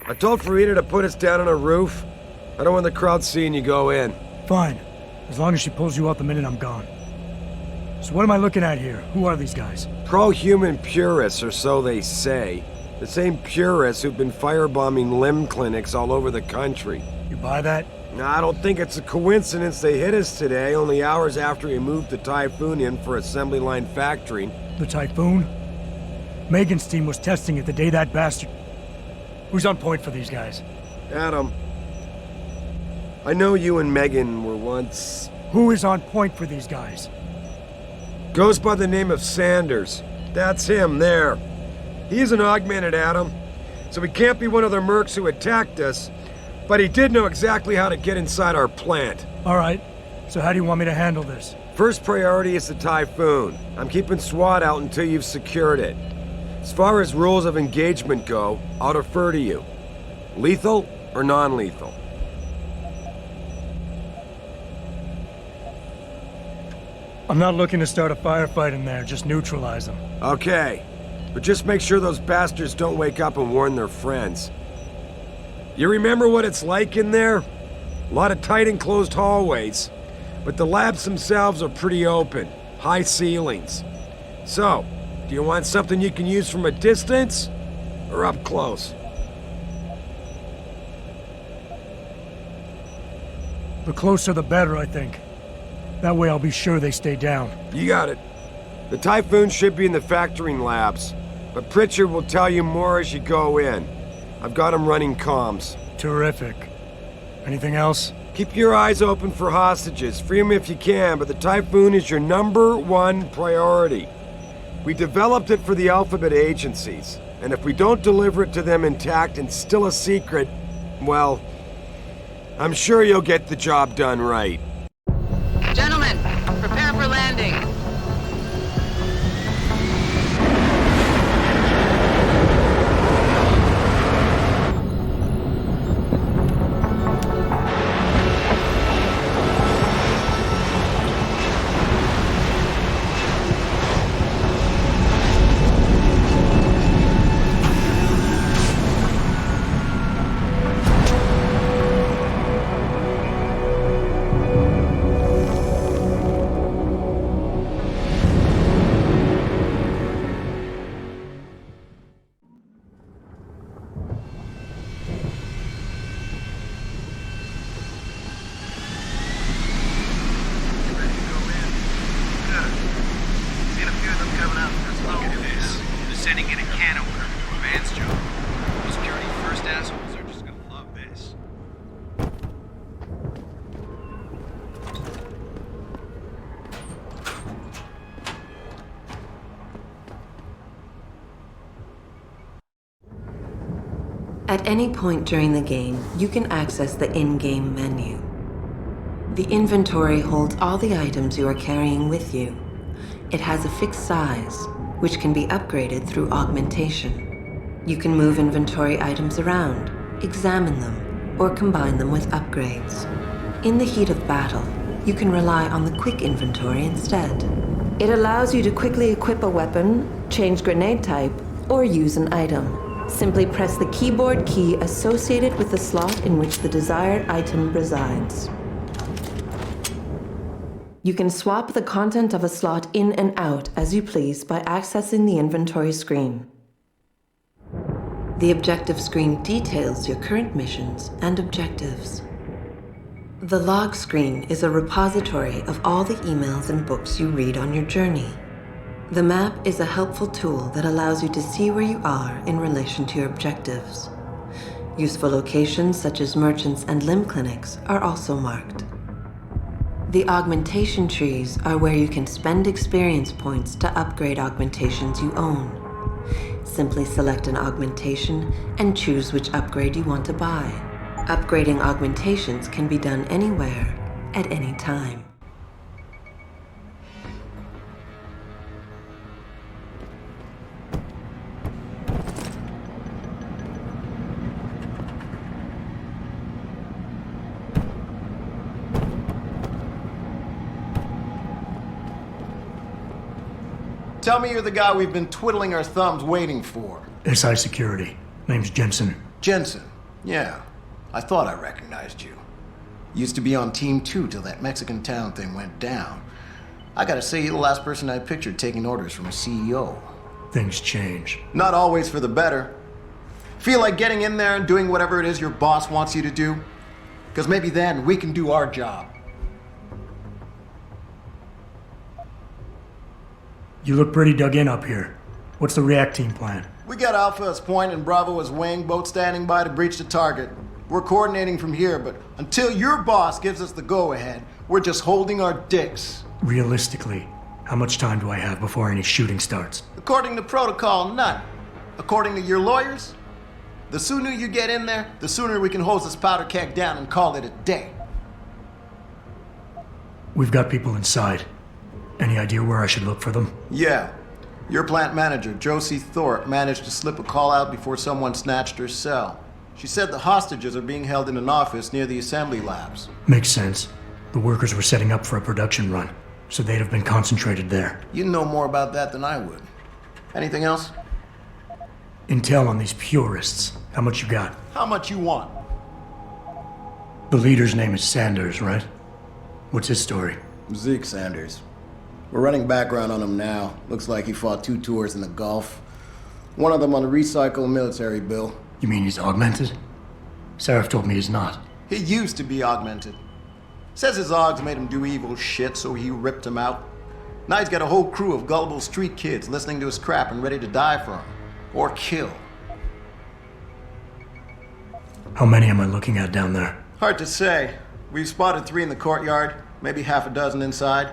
I told Farida to put us down on a roof. I don't want the crowd seeing you go in. Fine. As long as she pulls you out the minute I'm gone. So what am I looking at here? Who are these guys? Pro-human purists, or so they say. The same purists who've been firebombing limb clinics all over the country. You buy that? I don't think it's a coincidence they hit us today, only hours after we moved the Typhoon in for assembly line factory. The Typhoon? Megan's team was testing it the day that bastard... Who's on point for these guys? Adam, I know you and Megan were once... Who is on point for these guys? Goes by the name of Sanders. That's him, there. He's an augmented, Adam. So he can't be one of the mercs who attacked us, but he did know exactly how to get inside our plant. All right. So how do you want me to handle this? First priority is the Typhoon. I'm keeping SWAT out until you've secured it. As far as rules of engagement go, I'll defer to you. Lethal or non-lethal? I'm not looking to start a firefight in there, just neutralize them. Okay, but just make sure those bastards don't wake up and warn their friends. You remember what it's like in there? A lot of tight enclosed hallways, but the labs themselves are pretty open, high ceilings. So, do you want something you can use from a distance, or up close? The closer the better, I think. That way I'll be sure they stay down. You got it. The Typhoon should be in the factoring labs, but Pritchard will tell you more as you go in. I've got him running comms. Terrific. Anything else? Keep your eyes open for hostages. Free them if you can, but the Typhoon is your #1 priority. We developed it for the Alphabet agencies, and if we don't deliver it to them intact and still a secret, well, I'm sure you'll get the job done right. Gentlemen, prepare for landing. At any point during the game, you can access the in-game menu. The inventory holds all the items you are carrying with you. It has a fixed size, which can be upgraded through augmentation. You can move inventory items around, examine them, or combine them with upgrades. In the heat of battle, you can rely on the quick inventory instead. It allows you to quickly equip a weapon, change grenade type, or use an item. Simply press the keyboard key associated with the slot in which the desired item resides. You can swap the content of a slot in and out as you please by accessing the inventory screen. The objective screen details your current missions and objectives. The log screen is a repository of all the emails and books you read on your journey. The map is a helpful tool that allows you to see where you are in relation to your objectives. Useful locations such as merchants and limb clinics are also marked. The augmentation trees are where you can spend experience points to upgrade augmentations you own. Simply select an augmentation and choose which upgrade you want to buy. Upgrading augmentations can be done anywhere, at any time. Tell me you're the guy we've been twiddling our thumbs waiting for. SI Security. Name's Jensen. Jensen. Yeah, I thought I recognized you. Used to be on Team 2 till that Mexican town thing went down. I gotta say, you're the last person I pictured taking orders from a CEO. Things change. Not always for the better. Feel like getting in there and doing whatever it is your boss wants you to do? Because maybe then we can do our job. You look pretty dug in up here. What's the react team plan? We got Alpha as point and Bravo as wing, both standing by to breach the target. We're coordinating from here, but until your boss gives us the go-ahead, we're just holding our dicks. Realistically, how much time do I have before any shooting starts? According to protocol, none. According to your lawyers, the sooner you get in there, the sooner we can hose this powder keg down and call it a day. We've got people inside. Any idea where I should look for them? Yeah. Your plant manager, Josie Thorpe, managed to slip a call out before someone snatched her cell. She said the hostages are being held in an office near the assembly labs. Makes sense. The workers were setting up for a production run, so they'd have been concentrated there. You know more about that than I would. Anything else? Intel on these purists. How much you got? How much you want? The leader's name is Sanders, right? What's his story? Zeke Sanders. We're running background on him now. Looks like he fought 2 tours in the Gulf. One of them on a recycled military bill. You mean he's augmented? Sarif told me he's not. He used to be augmented. Says his augs made him do evil shit, so he ripped him out. Now he's got a whole crew of gullible street kids listening to his crap and ready to die for him. Or kill. How many am I looking at down there? Hard to say. We've spotted 3 in the courtyard, maybe half a dozen inside.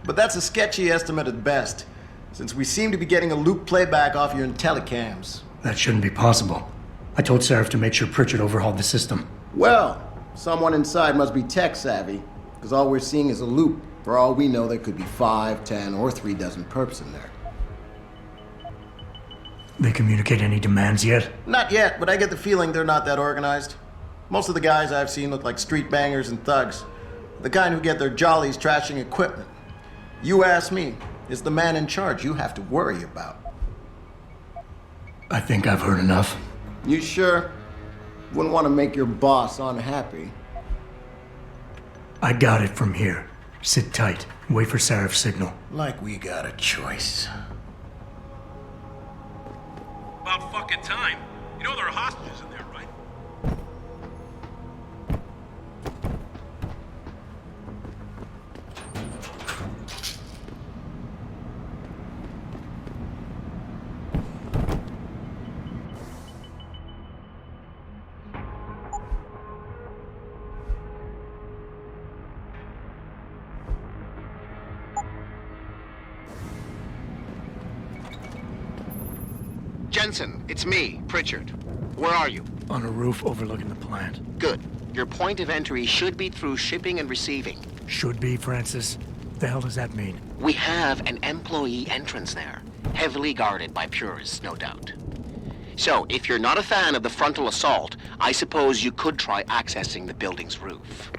But that's a sketchy estimate at best, since we seem to be getting a loop playback off your telecams. That shouldn't be possible. I told Sarif to make sure Pritchard overhauled the system. Well, someone inside must be tech savvy, because all we're seeing is a loop. For all we know, there could be 5, 10, or 3 dozen perps in there. They communicate any demands yet? Not yet, but I get the feeling they're not that organized. Most of the guys I've seen look like street bangers and thugs. The kind who get their jollies trashing equipment. You ask me, is the man in charge you have to worry about. I think I've heard enough. You sure? Wouldn't want to make your boss unhappy. I got it from here. Sit tight. Wait for Sarif's signal. Like we got a choice. About fucking time. You know there are hostages in there, right? Jensen, it's me, Pritchard. Where are you? On a roof overlooking the plant. Good. Your point of entry should be through shipping and receiving. Should be, Francis. The hell does that mean? We have an employee entrance there, heavily guarded by purists, no doubt. So, if you're not a fan of the frontal assault, I suppose you could try accessing the building's roof.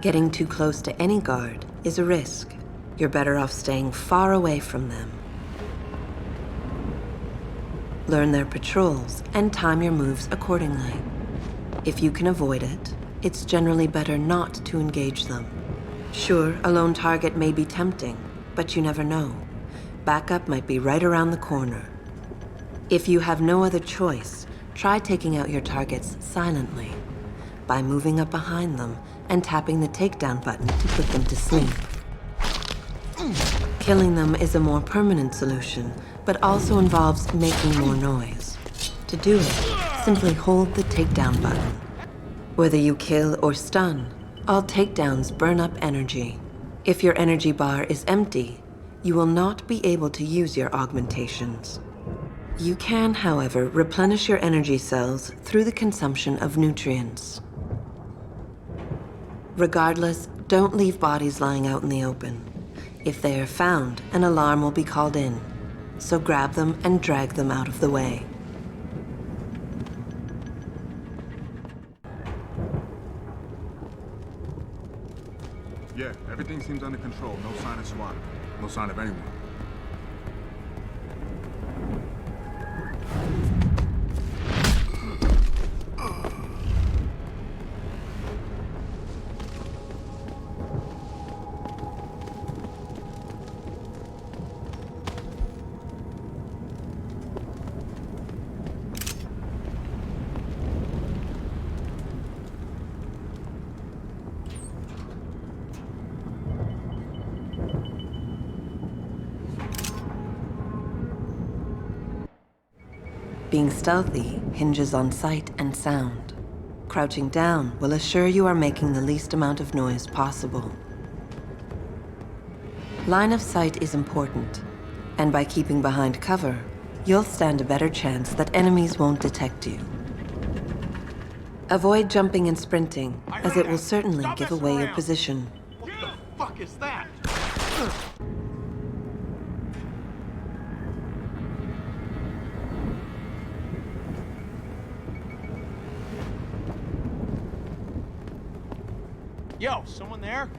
Getting too close to any guard is a risk. You're better off staying far away from them. Learn their patrols and time your moves accordingly. If you can avoid it, it's generally better not to engage them. Sure, a lone target may be tempting, but you never know. Backup might be right around the corner. If you have no other choice, try taking out your targets silently by moving up behind them and tapping the takedown button to put them to sleep. Killing them is a more permanent solution, but also involves making more noise. To do it, simply hold the takedown button. Whether you kill or stun, all takedowns burn up energy. If your energy bar is empty, you will not be able to use your augmentations. You can, however, replenish your energy cells through the consumption of nutrients. Regardless, don't leave bodies lying out in the open. If they are found, an alarm will be called in, so grab them and drag them out of the way. Yeah, everything seems under control. No sign of SWAT. No sign of anyone. Being stealthy hinges on sight and sound. Crouching down will assure you are making the least amount of noise possible. Line of sight is important, and by keeping behind cover, you'll stand a better chance that enemies won't detect you. Avoid jumping and sprinting, as it will certainly give away your position. What the fuck is that? Yo, someone there?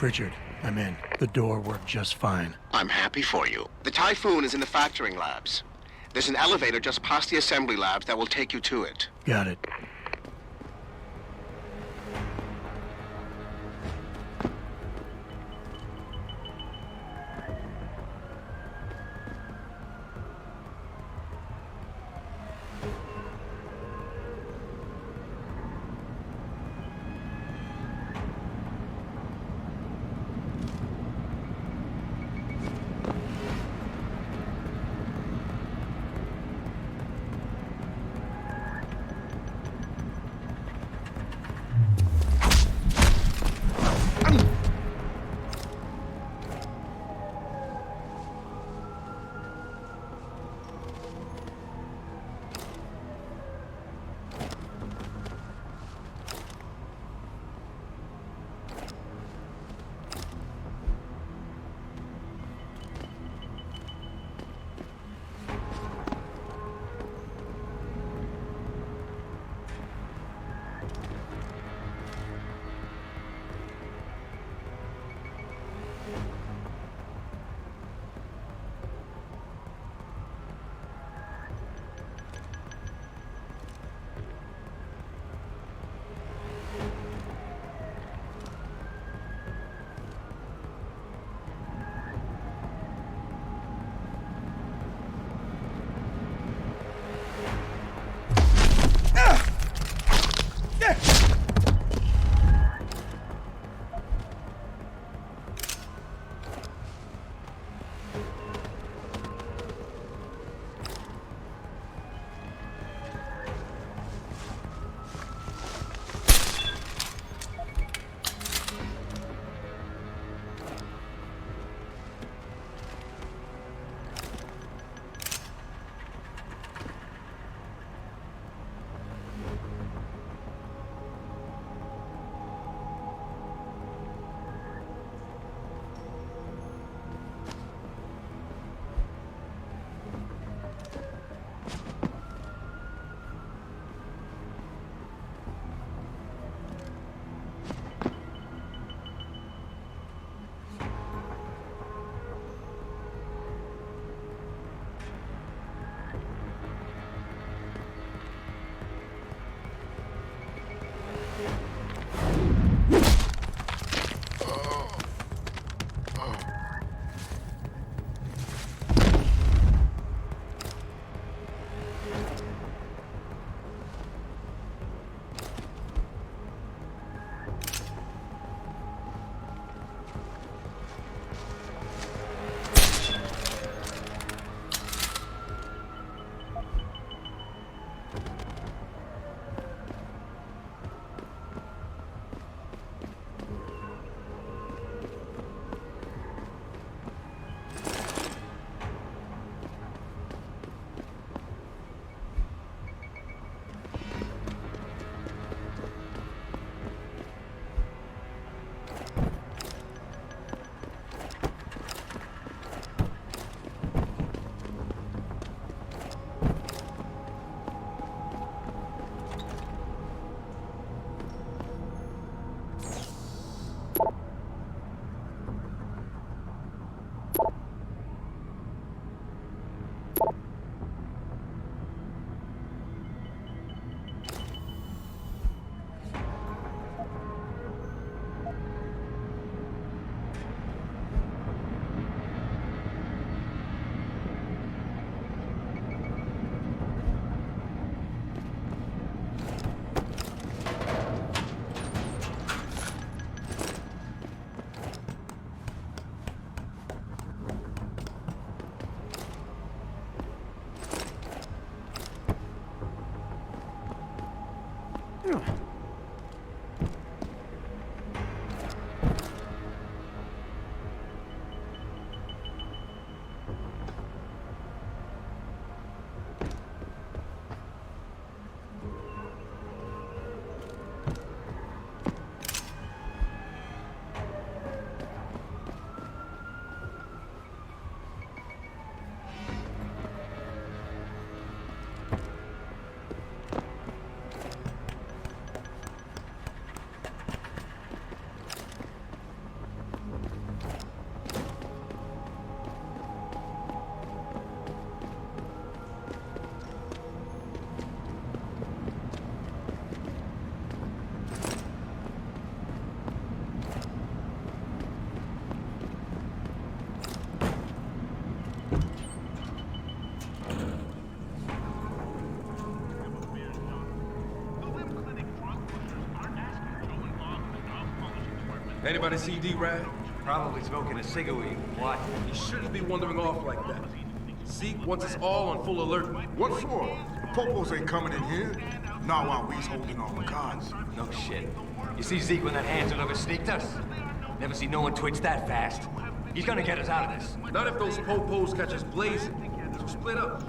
Richard, I'm in. The door worked just fine. I'm happy for you. The Typhoon is in the factoring labs. There's an elevator just past the assembly labs that will take you to it. Got it. Anybody see D-Rad? Probably smoking a cigary. What? He shouldn't be wandering off like that. Zeke wants us all on full alert. What for? Popos ain't coming in here. Not while we's holding all the cards. No shit. You see Zeke when that Hanson ever sneaked us? Never see no one twitch that fast. He's gonna get us out of this. Not if those popos catch us blazing. So split up.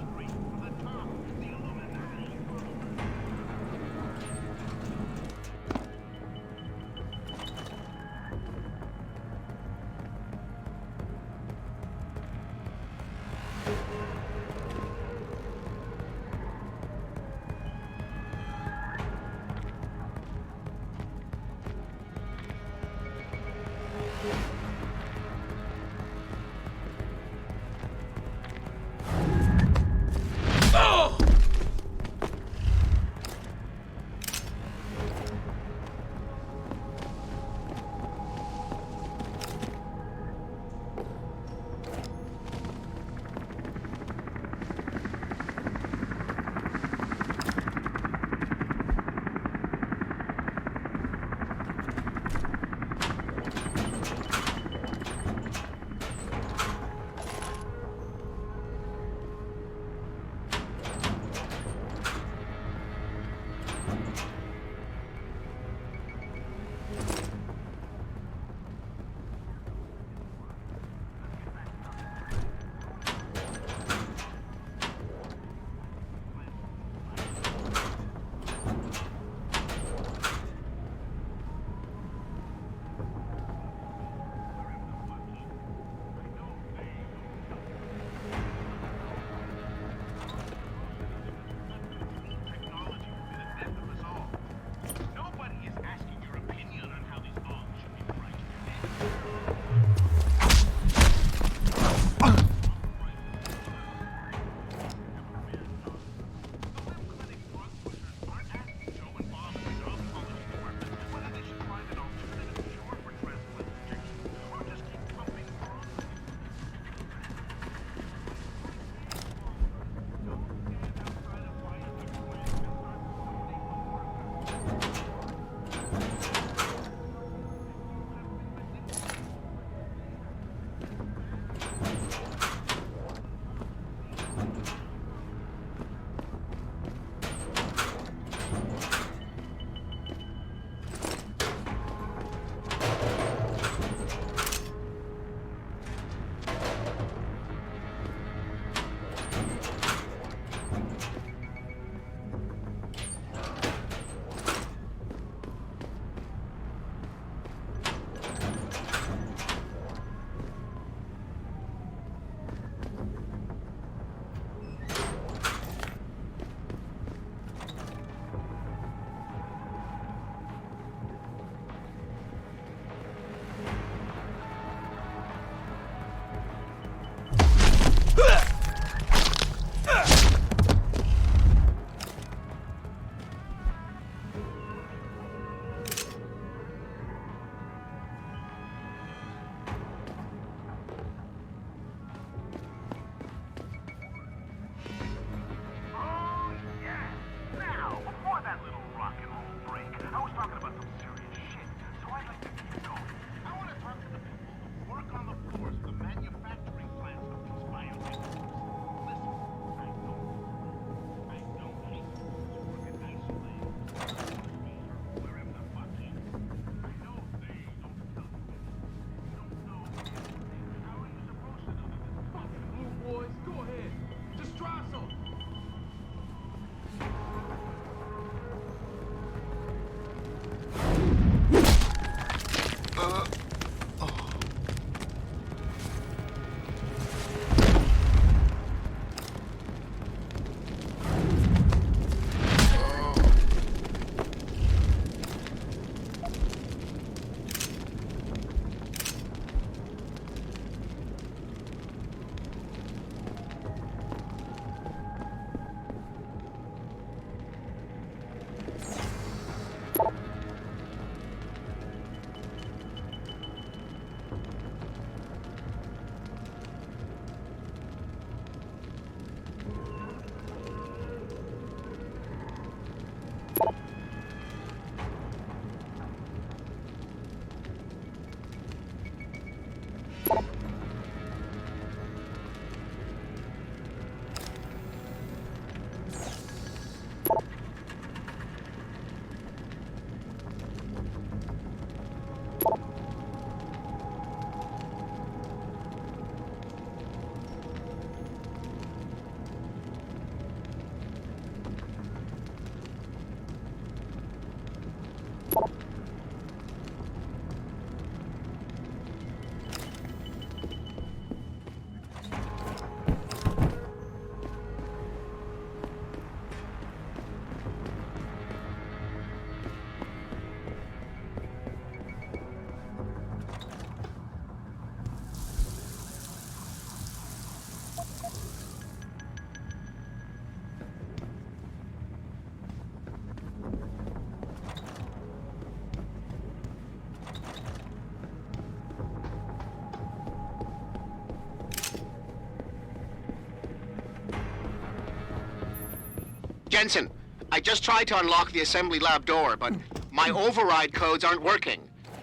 Jensen, I just tried to unlock the assembly lab door, but my override codes aren't working.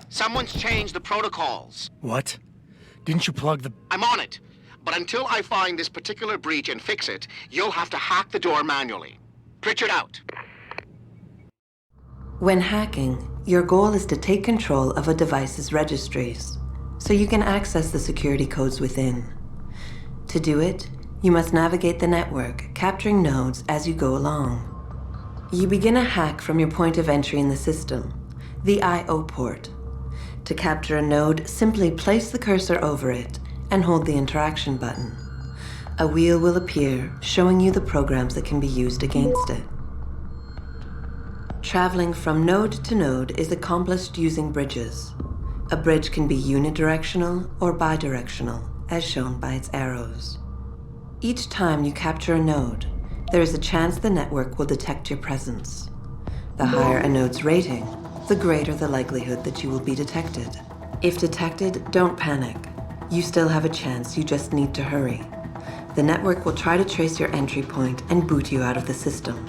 Someone's changed the protocols. What? Didn't you plug the... I'm on it. But until I find this particular breach and fix it, you'll have to hack the door manually. Pritchard out. When hacking, your goal is to take control of a device's registries, so you can access the security codes within. To do it, you must navigate the network, capturing nodes as you go along. You begin a hack from your point of entry in the system, the I/O port. To capture a node, simply place the cursor over it and hold the interaction button. A wheel will appear, showing you the programs that can be used against it. Traveling from node to node is accomplished using bridges. A bridge can be unidirectional or bidirectional, as shown by its arrows. Each time you capture a node, there is a chance the network will detect your presence. The higher a node's rating, the greater the likelihood that you will be detected. If detected, don't panic. You still have a chance, you just need to hurry. The network will try to trace your entry point and boot you out of the system.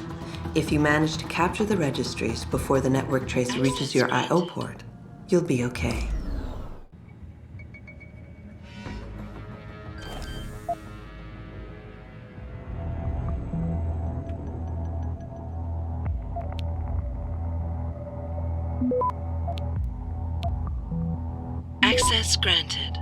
If you manage to capture the registries before the network trace reaches your I/O port, you'll be okay. Access granted.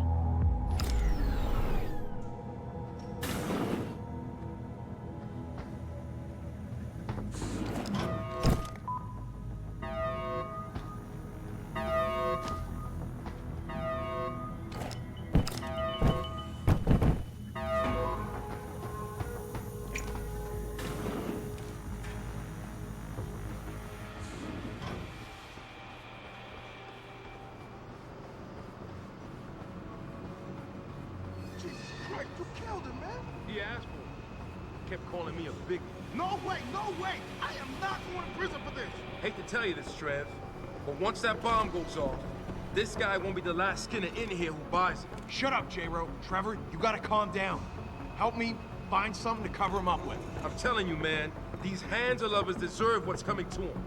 You killed him, man. He asked for it. Kept calling me a big... No way, no way. I am not going to prison for this. Hate to tell you this, Trev, but once that bomb goes off, this guy won't be the last skinner in here who buys it. Shut up, J-Ro. Trevor, you gotta calm down. Help me find something to cover him up with. I'm telling you, man, these hands of lovers deserve what's coming to them.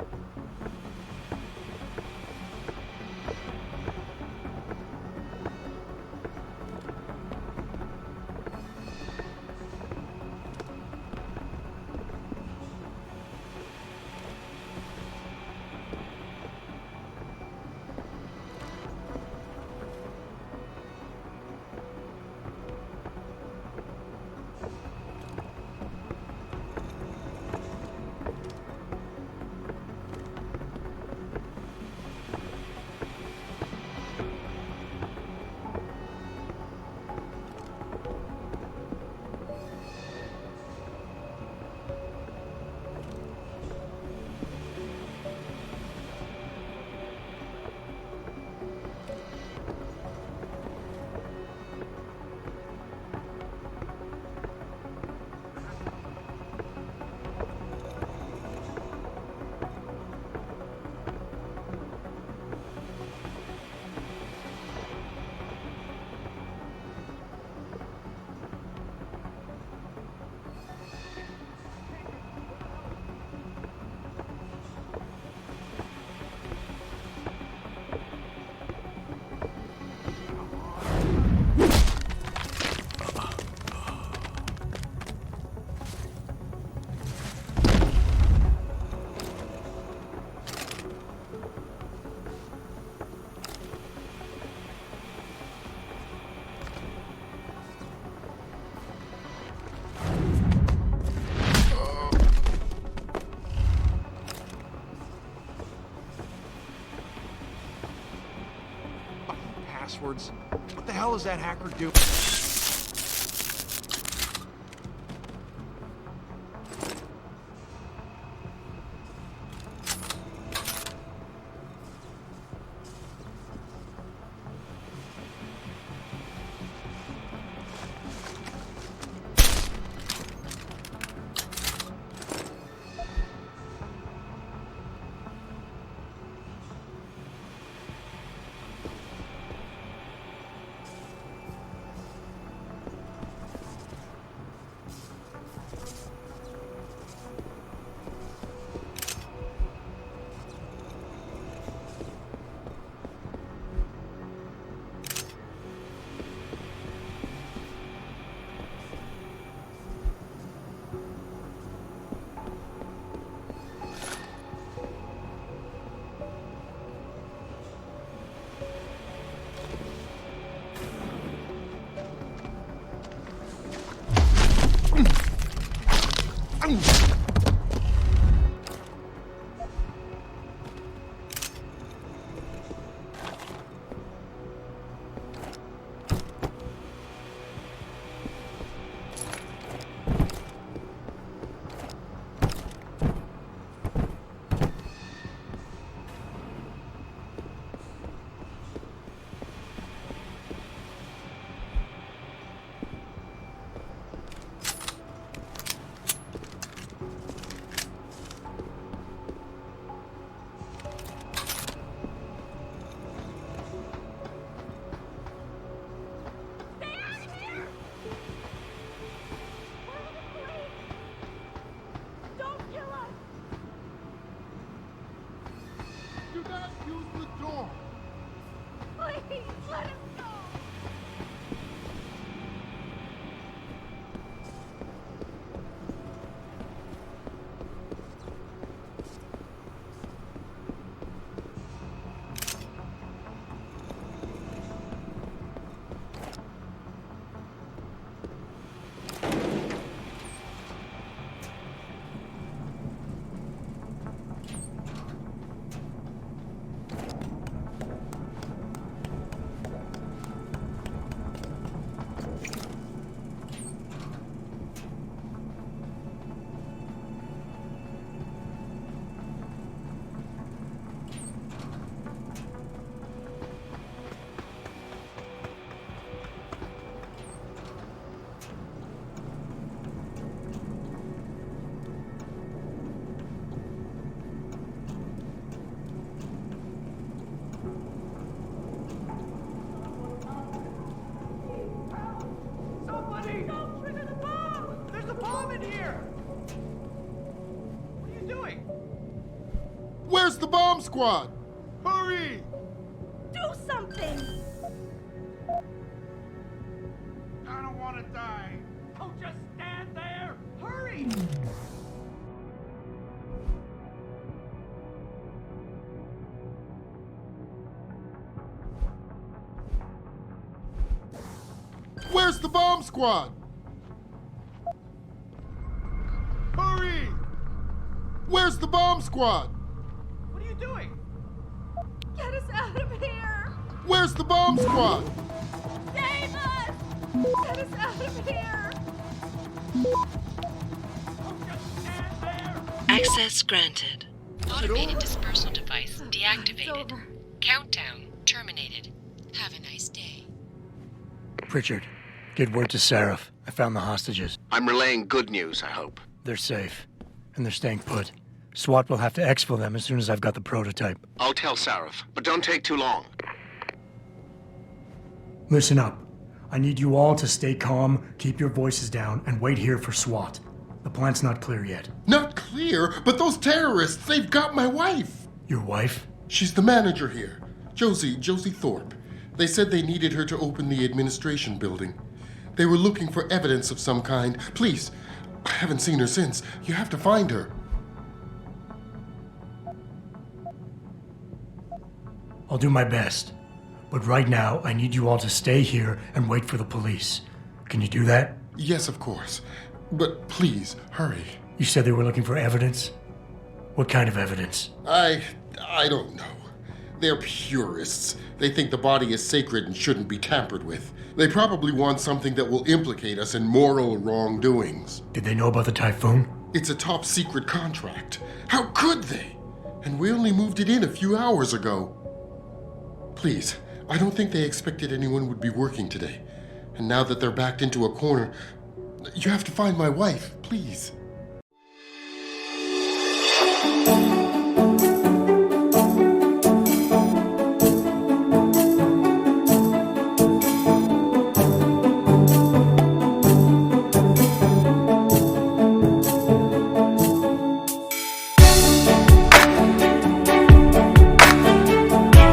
Passwords. What the hell is that hacker doing? Where's the bomb squad? Hurry! Do something! I don't want to die. Oh, just stand there! Hurry! Where's the bomb squad? Hurry! Where's the bomb squad? What are you doing? Get us out of here! Where's the bomb squad? Save us! Get us out of here! Oh, just stand there! Access granted. Automated dispersal device deactivated. Countdown terminated. Have a nice day. Pritchard, get word to Sarif. I found the hostages. I'm relaying good news, I hope. They're safe, and they're staying put. SWAT will have to exfil them as soon as I've got the prototype. I'll tell Sarif, but don't take too long. Listen up. I need you all to stay calm, keep your voices down, and wait here for SWAT. The plant's not clear yet. Not clear, but those terrorists, they've got my wife. Your wife? She's the manager here. Josie Thorpe. They said they needed her to open the administration building. They were looking for evidence of some kind. Please, I haven't seen her since. You have to find her. I'll do my best. But right now, I need you all to stay here and wait for the police. Can you do that? Yes, of course. But please, hurry. You said they were looking for evidence? What kind of evidence? I don't know. They're purists. They think the body is sacred and shouldn't be tampered with. They probably want something that will implicate us in moral wrongdoings. Did they know about the typhoon? It's a top secret contract. How could they? And we only moved it in a few hours ago. Please, I don't think they expected anyone would be working today. And now that they're backed into a corner, you have to find my wife, please.